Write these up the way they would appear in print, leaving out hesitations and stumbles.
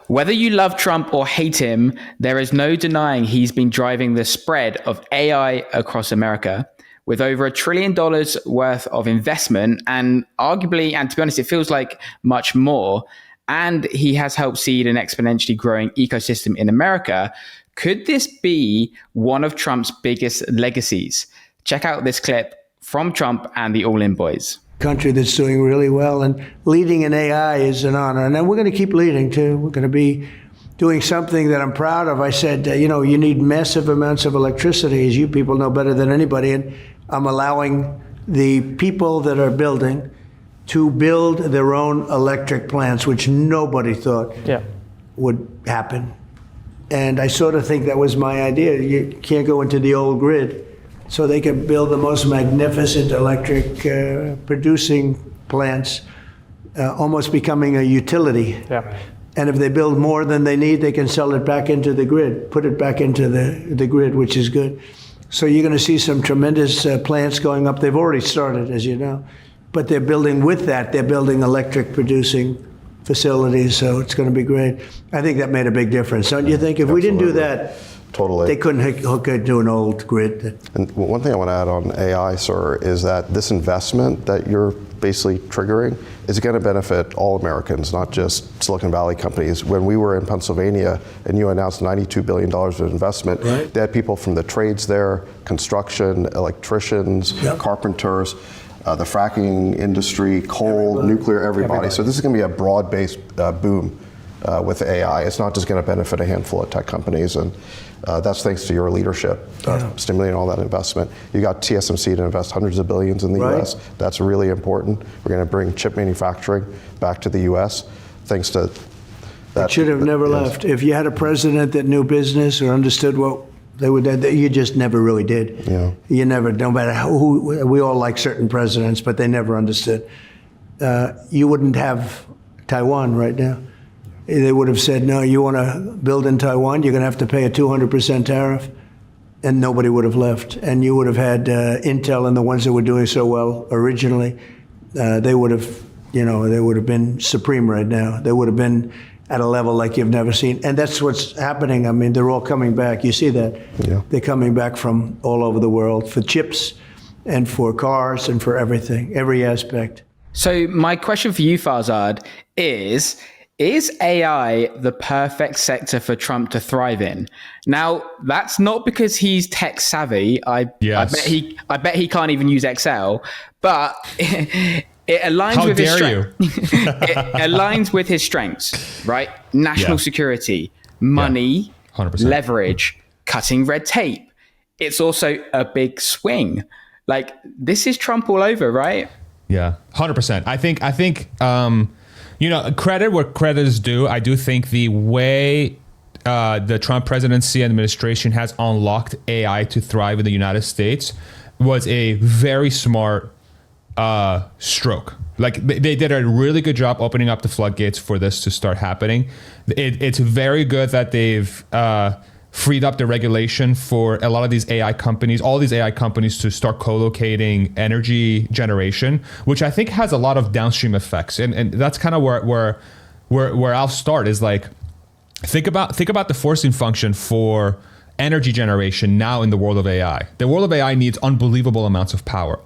Whether you love Trump or hate him, there is no denying he's been driving the spread of AI across America with over $1 trillion worth of investment and arguably, and to be honest, it feels like much more. And he has helped seed an exponentially growing ecosystem in America. Could this be one of Trump's biggest legacies? Check out this clip from Trump and the All In Boys. Country that's doing really well, and leading in AI is an honor. And then we're going to keep leading too. We're going to be doing something that I'm proud of. I said, you need massive amounts of electricity, as you people know better than anybody. And I'm allowing the people that are building to build their own electric plants, which nobody thought would happen. And I sort of think that was my idea. You can't go into the old grid. So they can build the most magnificent electric producing plants, almost becoming a utility. Yeah. And if they build more than they need, they can sell it back into the grid, put it back into the grid, which is good. So you're going to see some tremendous plants going up. They've already started, as you know. But they're building with that. They're building electric producing facilities, so it's going to be great. I think that made a big difference, don't you think? If we didn't do that, totally, they couldn't hook it to an old grid. And one thing I want to add on AI, sir, is that this investment that you're basically triggering is going to benefit all Americans, not just Silicon Valley companies. When we were in Pennsylvania and you announced $92 billion of investment, right, they had people from the trades there, construction, electricians, carpenters, the fracking industry, coal, nuclear, everybody. So this is going to be a broad-based boom with AI. It's not just going to benefit a handful of tech companies, and that's thanks to your leadership, stimulating all that investment. You got TSMC to invest hundreds of billions in the US. That's really important. We're going to bring chip manufacturing back to the US, thanks to that. It should have never left. If you had a president that knew business or understood what they would, you just never really did. Yeah. You never, no matter who, we all like certain presidents, but they never understood. You wouldn't have Taiwan right now. They would have said, no, you want to build in Taiwan, you're going to have to pay a 200% tariff, and nobody would have left. And you would have had Intel and the ones that were doing so well originally, they would have, they would have been supreme right now. They would have been at a level like you've never seen. And that's what's happening. I mean, they're all coming back. You see that? Yeah. They're coming back from all over the world for chips and for cars and for everything, every aspect. So my question for you, Farzad, is AI the perfect sector for Trump to thrive in? Now, that's not because he's tech savvy. I bet he can't even use Excel, but it aligns with his strengths. It aligns with his strengths, right? National security, money, 100%. leverage, cutting red tape. It's also a big swing. Like, this is Trump all over, right? Yeah, 100%. I think credit where credit is due. I do think the way the Trump presidency and administration has unlocked AI to thrive in the United States was a very smart stroke. Like, they did a really good job opening up the floodgates for this to start happening. It's very good that they've freed up the regulation for a lot of these AI companies, all these AI companies, to start co-locating energy generation, which I think has a lot of downstream effects. And that's kind of where I'll start, is like, think about the forcing function for energy generation now in the world of AI. The world of AI needs unbelievable amounts of power.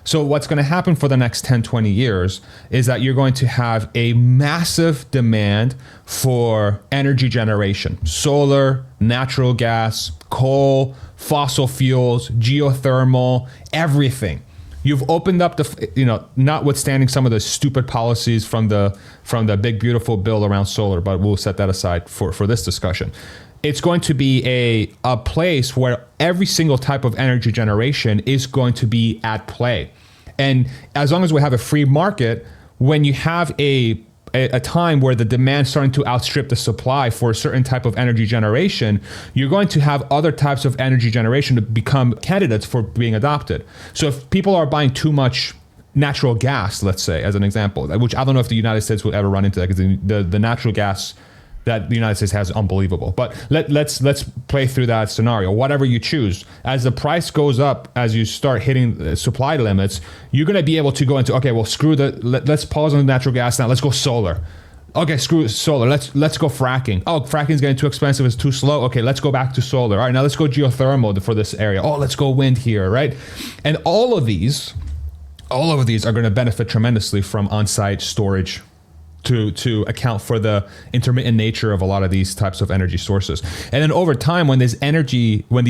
So what's going to happen for the next 10, 20 years is that you're going to have a massive demand for energy generation: solar, natural gas, coal, fossil fuels, geothermal, everything. You've opened up notwithstanding some of the stupid policies from the big beautiful bill around solar, but we'll set that aside for this discussion. It's going to be a place where every single type of energy generation is going to be at play. And as long as we have a free market, when you have a time where the demand is starting to outstrip the supply for a certain type of energy generation, you're going to have other types of energy generation to become candidates for being adopted. So if people are buying too much natural gas, let's say, as an example, which I don't know if the United States will ever run into that, because the natural gas that the United States has is unbelievable. But let's play through that scenario. Whatever you choose, as the price goes up, as you start hitting supply limits, you're going to be able to go into, okay, well, let's pause on the natural gas now. Let's go solar. Okay, screw solar. Let's go fracking. Oh, fracking is getting too expensive. It's too slow. Okay, let's go back to solar. All right, now let's go geothermal for this area. Oh, let's go wind here, right? And all of these are going to benefit tremendously from on-site storage to account for the intermittent nature of a lot of these types of energy sources. And then over time, when these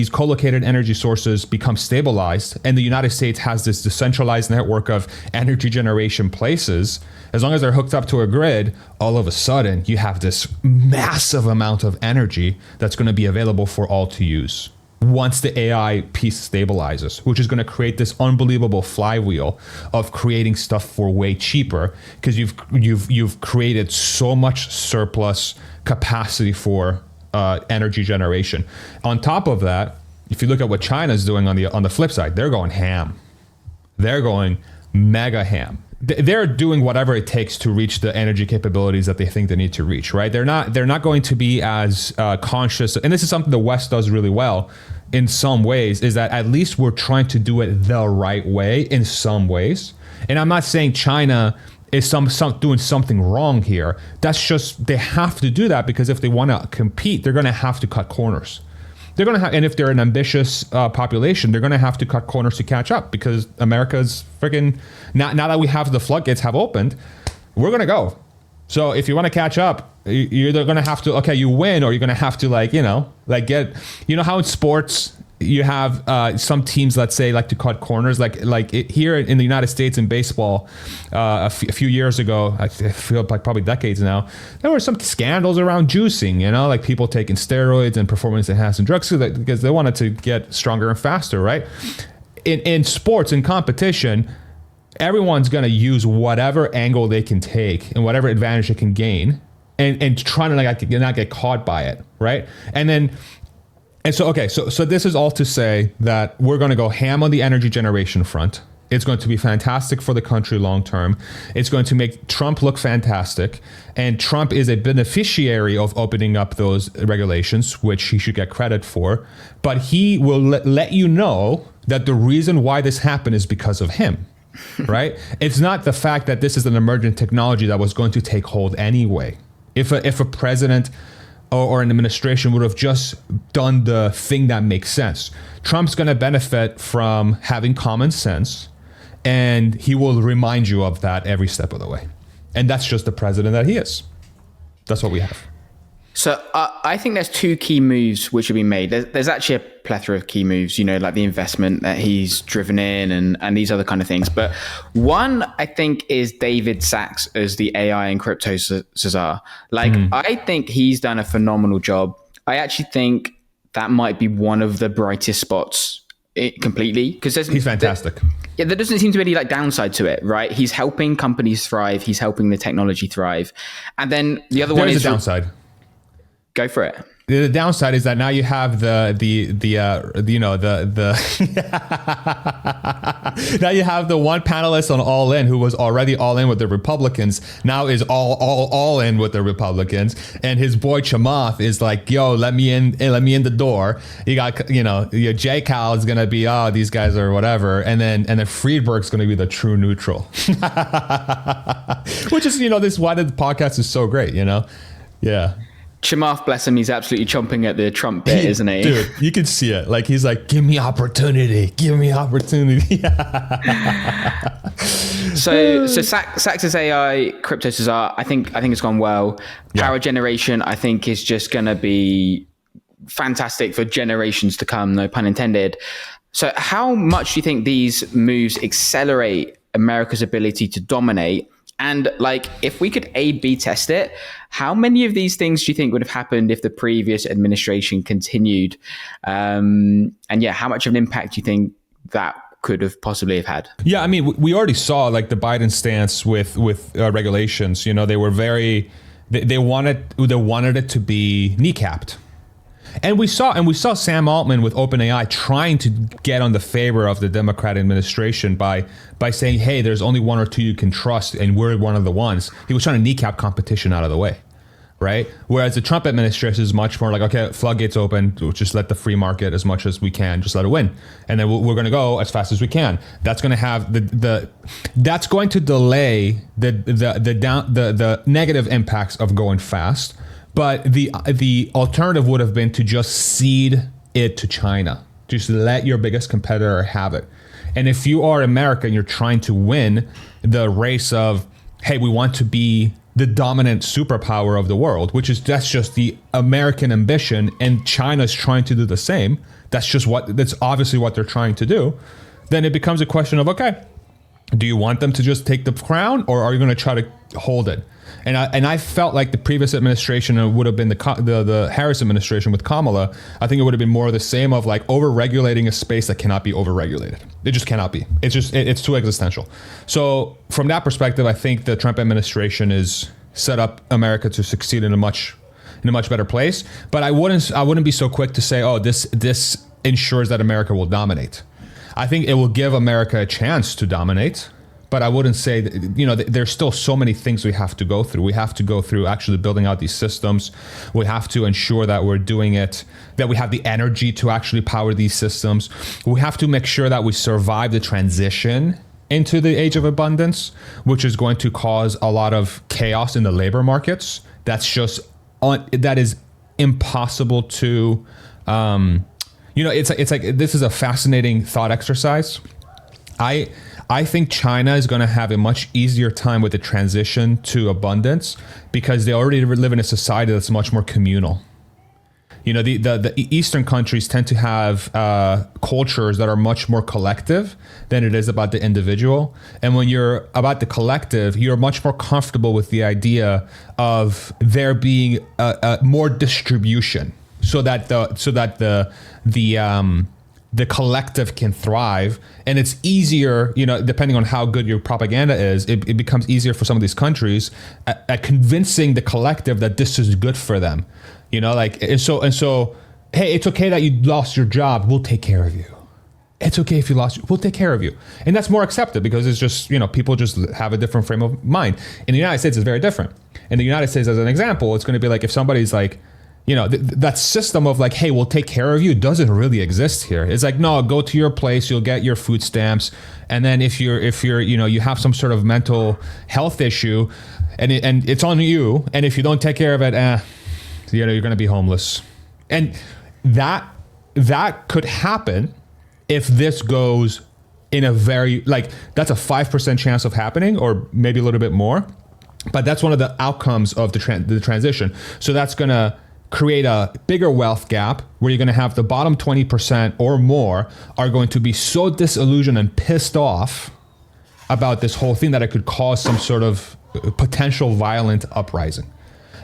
co-located energy sources become stabilized and the United States has this decentralized network of energy generation places, as long as they're hooked up to a grid, all of a sudden you have this massive amount of energy that's going to be available for all to use once the AI piece stabilizes, which is going to create this unbelievable flywheel of creating stuff for way cheaper because you've created so much surplus capacity for energy generation. On top of that, if you look at what China's doing on the flip side, they're going ham. They're going mega ham. They're doing whatever it takes to reach the energy capabilities that they think they need to reach, right? They're not going to be as conscious, and this is something the West does really well in some ways, is that at least we're trying to do it the right way in some ways. And I'm not saying China is doing something wrong here. That's just, they have to do that because if they want to compete, they're going to have to cut corners. They're going to have, and if they're an ambitious population, they're going to have to cut corners to catch up because America's freaking, now that we have the floodgates have opened, we're going to go. So if you want to catch up, you're either going to have to, okay, you win, or you're going to have to get, how in sports, you have some teams, let's say, like to cut corners, here in the United States in baseball, a few years ago, I feel like probably decades now, there were some scandals around juicing, like people taking steroids and performance enhancing drugs because they wanted to get stronger and faster, right? In sports, in competition, everyone's going to use whatever angle they can take and whatever advantage they can gain and trying to not get caught by it, right? So this is all to say that we're going to go ham on the energy generation front. It's going to be fantastic for the country long term. It's going to make Trump look fantastic. And Trump is a beneficiary of opening up those regulations, which he should get credit for. But he will let you know that the reason why this happened is because of him, right? It's not the fact that this is an emergent technology that was going to take hold anyway. If a president or an administration would have just done the thing that makes sense, Trump's going to benefit from having common sense, and he will remind you of that every step of the way. And that's just the president that he is. That's what we have. So I think there's two key moves which have been made. There's actually a plethora of key moves, like the investment that he's driven in and these other kind of things. But one, I think, is David Sachs as the AI and crypto czar. I think he's done a phenomenal job. I actually think that might be one of the brightest spots completely, because he's fantastic. There doesn't seem to be any downside to it, right? He's helping companies thrive. He's helping the technology thrive. And then the other one is a downside. Go for it. The downside is that now you have now you have the one panelist on All In who was already all in with the Republicans, now is all in with the Republicans, and his boy Chamath is like, yo, let me in the door. You got your J Cal is gonna be, oh, these guys are whatever, and then Friedberg's gonna be the true neutral, which is this is why the podcast is so great, yeah. Chamath, bless him, he's absolutely chomping at the Trump bit, isn't he? Dude, you can see it. He's like, give me opportunity. So Sachs's AI, crypto czar, I think it's gone well. Power generation, I think, is just going to be fantastic for generations to come, no pun intended. So how much do you think these moves accelerate America's ability to dominate? And if we could A/B test it, how many of these things do you think would have happened if the previous administration continued? How much of an impact do you think that could have possibly have had? Yeah, I mean, we already saw the Biden stance with regulations. They were they wanted it to be kneecapped. And we saw Sam Altman with OpenAI trying to get on the favor of the Democrat administration by saying, hey, there's only one or two you can trust, and we're one of the ones. He was trying to kneecap competition out of the way. right? Whereas the Trump administration is much more like, okay, floodgates open, we'll just let the free market as much as we can, just let it win. And then we're going to go as fast as we can. That's going to have that's going to delay the negative impacts of going fast. But the alternative would have been to just cede it to China. Just let your biggest competitor have it. And if you are America and you're trying to win the race of, hey, we want to be the dominant superpower of the world, that's just the American ambition, and China's trying to do the same. That's obviously what they're trying to do. Then it becomes a question of, okay, do you want them to just take the crown, or are you going to try to hold it? And I felt like the previous administration would have been the Harris administration with Kamala. I think it would have been more of the same of like over-regulating a space that cannot be over-regulated. It just cannot be. It's too existential. So from that perspective, I think the Trump administration is set up America to succeed in a much better place. But I wouldn't be so quick to say, oh, this ensures that America will dominate. I think it will give America a chance to dominate. But I wouldn't say that, there's still so many things we have to go through. We have to go through actually building out these systems. We have to ensure that we're doing it, that we have the energy to actually power these systems. We have to make sure that we survive the transition into the age of abundance, which is going to cause a lot of chaos in the labor markets. That is impossible to, it's like this is a fascinating thought exercise. I think China is going to have a much easier time with the transition to abundance because they already live in a society that's much more communal. The Eastern countries tend to have cultures that are much more collective than it is about the individual. And when you're about the collective, you're much more comfortable with the idea of there being more distribution so that the collective can thrive. And it's easier, depending on how good your propaganda is, it becomes easier for some of these countries at convincing the collective that this is good for them. And so, hey, it's okay that you lost your job. We'll take care of you. It's okay if you lost, we'll take care of you. And that's more accepted because it's just, people just have a different frame of mind. In the United States, it's very different. In the United States, as an example, it's going to be like if somebody's like, that system of like, hey, we'll take care of you doesn't really exist here. It's like, no, go to your place, you'll get your food stamps. And then if you're, you have some sort of mental health issue and it's on you. And if you don't take care of it, you're going to be homeless. And that could happen if this goes in a very, that's a 5% chance of happening or maybe a little bit more. But that's one of the outcomes of the transition. So that's going to create a bigger wealth gap where you're going to have the bottom 20% or more are going to be so disillusioned and pissed off about this whole thing that it could cause some sort of potential violent uprising.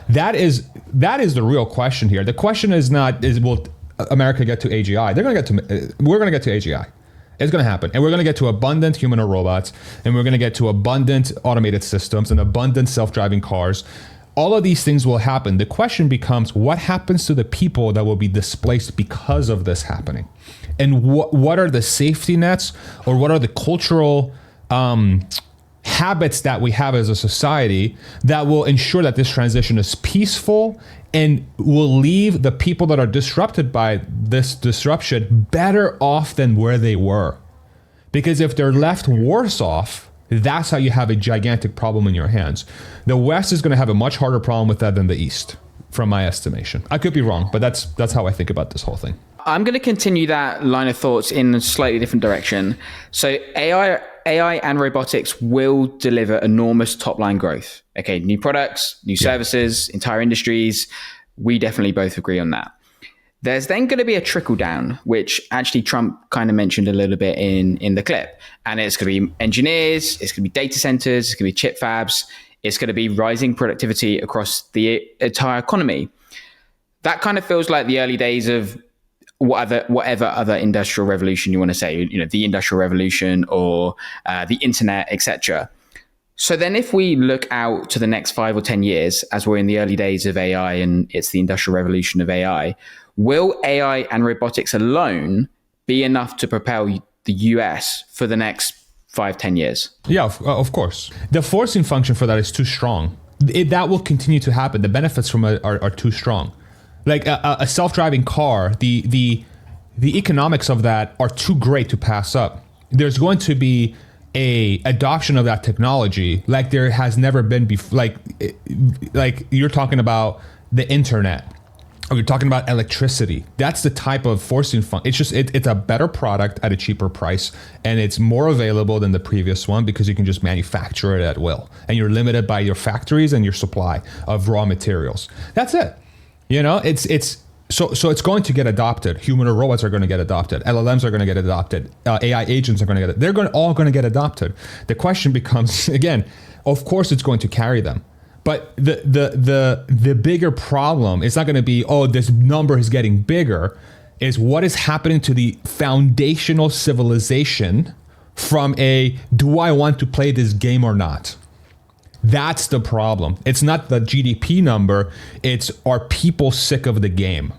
That is the real question here. The question is not, will America get to AGI? We're going to get to AGI. It's going to happen. And we're going to get to abundant humanoid robots, and we're going to get to abundant automated systems and abundant self-driving cars. All of these things will happen. The question becomes, what happens to the people that will be displaced because of this happening? And what are the safety nets, or what are the cultural habits that we have as a society that will ensure that this transition is peaceful and will leave the people that are disrupted by this disruption better off than where they were? Because if they're left worse off, that's how you have a gigantic problem in your hands. The West is going to have a much harder problem with that than the East, from my estimation. I could be wrong, but that's how I think about this whole thing. I'm going to continue that line of thoughts in a slightly different direction. So AI and robotics will deliver enormous top line growth. Okay, new products, new services, entire industries. We definitely both agree on that. There's then going to be a trickle down, which actually Trump kind of mentioned a little bit in the clip. And it's going to be engineers, it's going to be data centers, it's going to be chip fabs, it's going to be rising productivity across the entire economy. That kind of feels like the early days of whatever other industrial revolution you want to say, the industrial revolution or the internet, etc. So then if we look out to the next 5 or 10 years, as we're in the early days of AI and it's the industrial revolution of AI, will AI and robotics alone be enough to propel the US for the next 5-10 years? Yeah, of course. The forcing function for that is too strong. that will continue to happen. The benefits from it are too strong. Like a self-driving car, the economics of that are too great to pass up. There's going to be a adoption of that technology like there has never been before. Like you're talking about the internet, or you're talking about electricity. That's the type of forcing fund. It's just it's a better product at a cheaper price, and it's more available than the previous one because you can just manufacture it at will, and you're limited by your factories and your supply of raw materials. That's it. You know, so it's going to get adopted. Humanoid robots are going to get adopted. LLMs are going to get adopted. AI agents are going to get it. They're all going to get adopted. The question becomes, again, of course it's going to carry them. But the bigger problem is not going to be, oh, this number is getting bigger, is what is happening to the foundational civilization from do I want to play this game or not? That's the problem. It's not the GDP number. It's, are people sick of the game?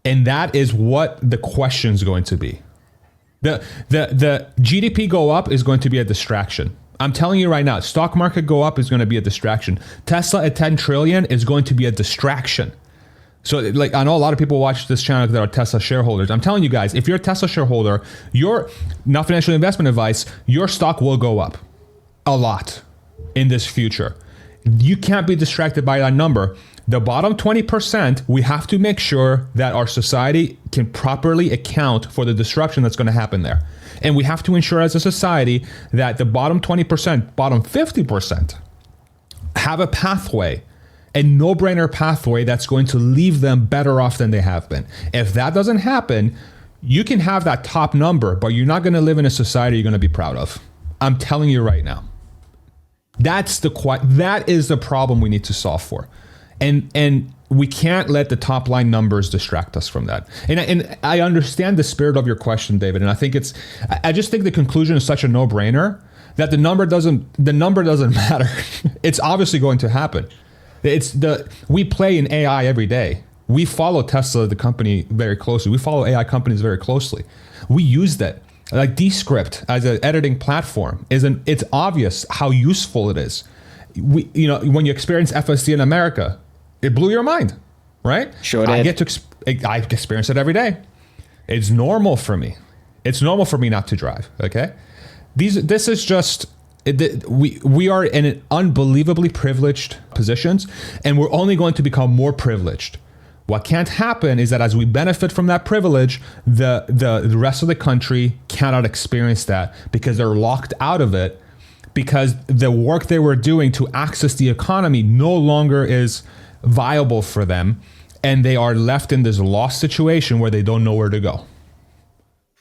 And that is what the question is going to be. The GDP go up is going to be a distraction. I'm telling you right now, stock market go up is going to be a distraction. Tesla at 10 trillion is going to be a distraction. So like, I know a lot of people watch this channel that are Tesla shareholders. I'm telling you guys, if you're a Tesla shareholder, not financial investment advice, your stock will go up a lot in this future. You can't be distracted by that number. The bottom 20%, we have to make sure that our society can properly account for the disruption that's going to happen there. And we have to ensure as a society that the bottom 20%, bottom 50% have a pathway, a no-brainer pathway that's going to leave them better off than they have been. If that doesn't happen, you can have that top number, but you're not going to live in a society you're going to be proud of. I'm telling you right now. That is the problem we need to solve for. And we can't let the top line numbers distract us from that. And I understand the spirit of your question, David. And I just think the conclusion is such a no-brainer that the number doesn't matter. It's obviously going to happen. We play in AI every day. We follow Tesla, the company, very closely. We follow AI companies very closely. We use that. Like Descript as an editing platform it's obvious how useful it is. When you experience FSD in America, it blew your mind, right? Sure did. I experience it every day. It's normal for me. It's normal for me not to drive. Okay, this is just we are in an unbelievably privileged positions, and we're only going to become more privileged. What can't happen is that as we benefit from that privilege, the rest of the country cannot experience that because they're locked out of it, because the work they were doing to access the economy no longer is viable for them, and they are left in this lost situation where they don't know where to go.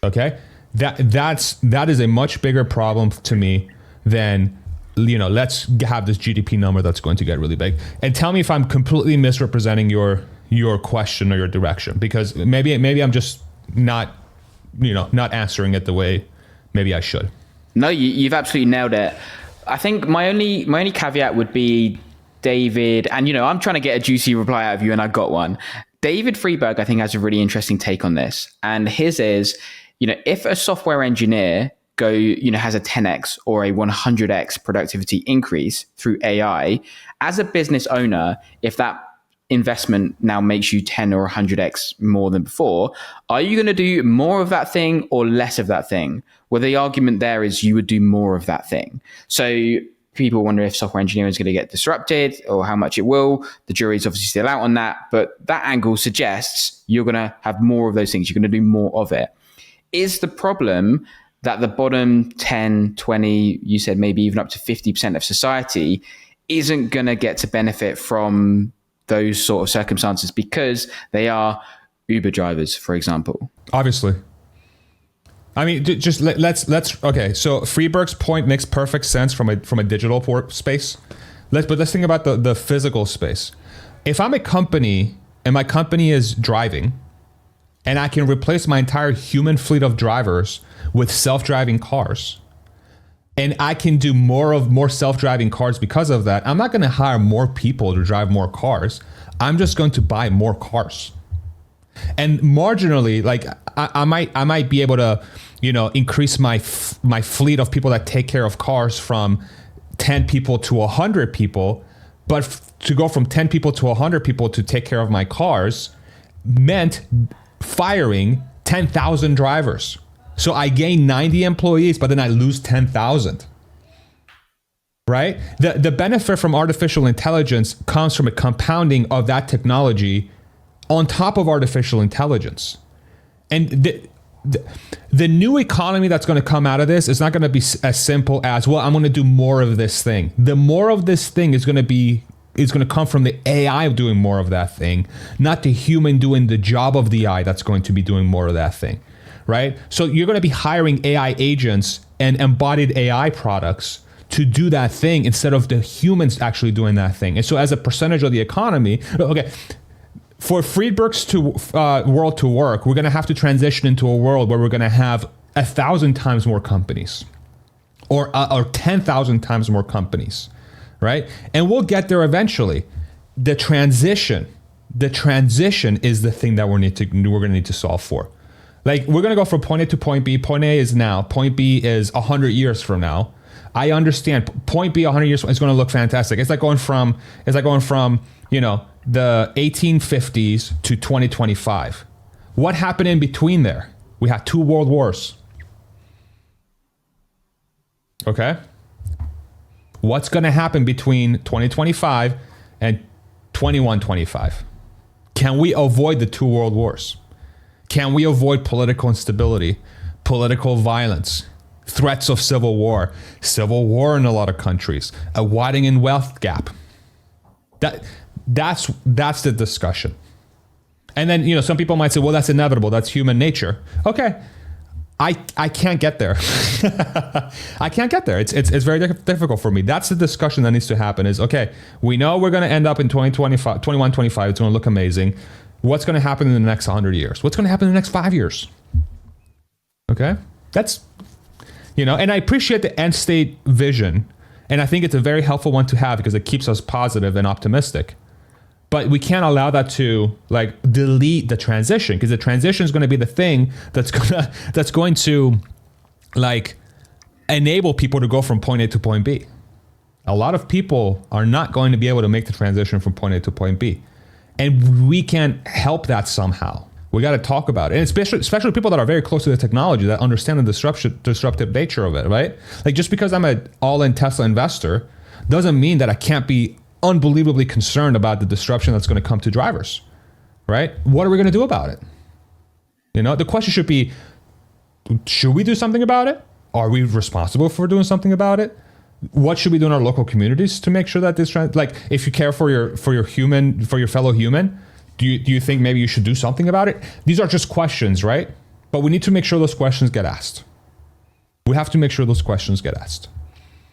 Okay? That is a much bigger problem to me than, let's have this GDP number that's going to get really big. And tell me if I'm completely misrepresenting your question or your direction, because maybe I'm just not answering it the way maybe I should. No, you've absolutely nailed it. I think my only caveat would be, David, and I'm trying to get a juicy reply out of you, and I got one. David Freeberg, I think, has a really interesting take on this, and his is, if a software engineer has a 10x or a 100x productivity increase through AI, as a business owner, if that investment now makes you 10 or 100x more than before, are you going to do more of that thing or less of that thing? Well, the argument there is you would do more of that thing. So people wonder if software engineering is going to get disrupted or how much it will. The jury's obviously still out on that, but that angle suggests you're going to have more of those things. You're going to do more of it. Is the problem that the bottom 10, 20, you said maybe even up to 50% of society isn't going to get to benefit from those sort of circumstances because they are Uber drivers, for example? Obviously. I mean, let's okay. So Freeberg's point makes perfect sense from a digital space. But let's think about the physical space. If I'm a company and my company is driving, and I can replace my entire human fleet of drivers with self-driving cars, and I can do more self-driving cars because of that, I'm not going to hire more people to drive more cars. I'm just going to buy more cars. And marginally, like I might be able to, increase my fleet of people that take care of cars from 10 people to 100 people. But to go from 10 people to 100 people to take care of my cars meant firing 10,000 drivers. So I gain 90 employees, but then I lose 10,000. Right? The benefit from artificial intelligence comes from a compounding of that technology on top of artificial intelligence. And the new economy that's going to come out of this is not going to be as simple as, well, I'm going to do more of this thing. The more of this thing is going to come from the AI doing more of that thing, not the human doing the job of the AI that's going to be doing more of that thing, right? So you're going to be hiring AI agents and embodied AI products to do that thing instead of the humans actually doing that thing. And so as a percentage of the economy, okay, for Friedberg's world to work, we're going to have to transition into a world where we're going to have 1,000 times more companies or 10,000 times more companies, right? And we'll get there eventually. The transition is the thing that we're going to need to solve for. Like, we're going to go from point A to point B. Point A is now. Point B is 100 years from now. I understand point B 100 years is going to look fantastic. It's like going from the 1850s to 2025. What happened in between there? We had 2 world wars. Okay? What's going to happen between 2025 and 2125? Can we avoid the 2 world wars? Can we avoid political instability, political violence, threats of civil war in a lot of countries, a widening wealth gap? That's the discussion. And then, some people might say, well, that's inevitable. That's human nature. Okay. I can't get there. I can't get there. It's very difficult for me. That's the discussion that needs to happen is, okay, we know we're going to end up in 2025, 2125. It's going to look amazing. What's going to happen in the next 100 years? What's going to happen in the next 5 years? Okay. That's, and I appreciate the end state vision. And I think it's a very helpful one to have because it keeps us positive and optimistic. But we can't allow that to delete the transition, because the transition is going to be the thing that's going to enable people to go from point A to point B. A lot of people are not going to be able to make the transition from point A to point B. And we can help that somehow. We got to talk about it. And especially people that are very close to the technology, that understand the disruptive nature of it, right? Like, just because I'm an all-in Tesla investor doesn't mean that I can't be unbelievably concerned about the disruption that's going to come to drivers, right? What are we going to do about it? The question should be, should we do something about it? Are we responsible for doing something about it? What should we do in our local communities to make sure that this, if you care for your fellow human, do you think maybe you should do something about it? These are just questions, right? But we need to make sure those questions get asked. We have to make sure those questions get asked.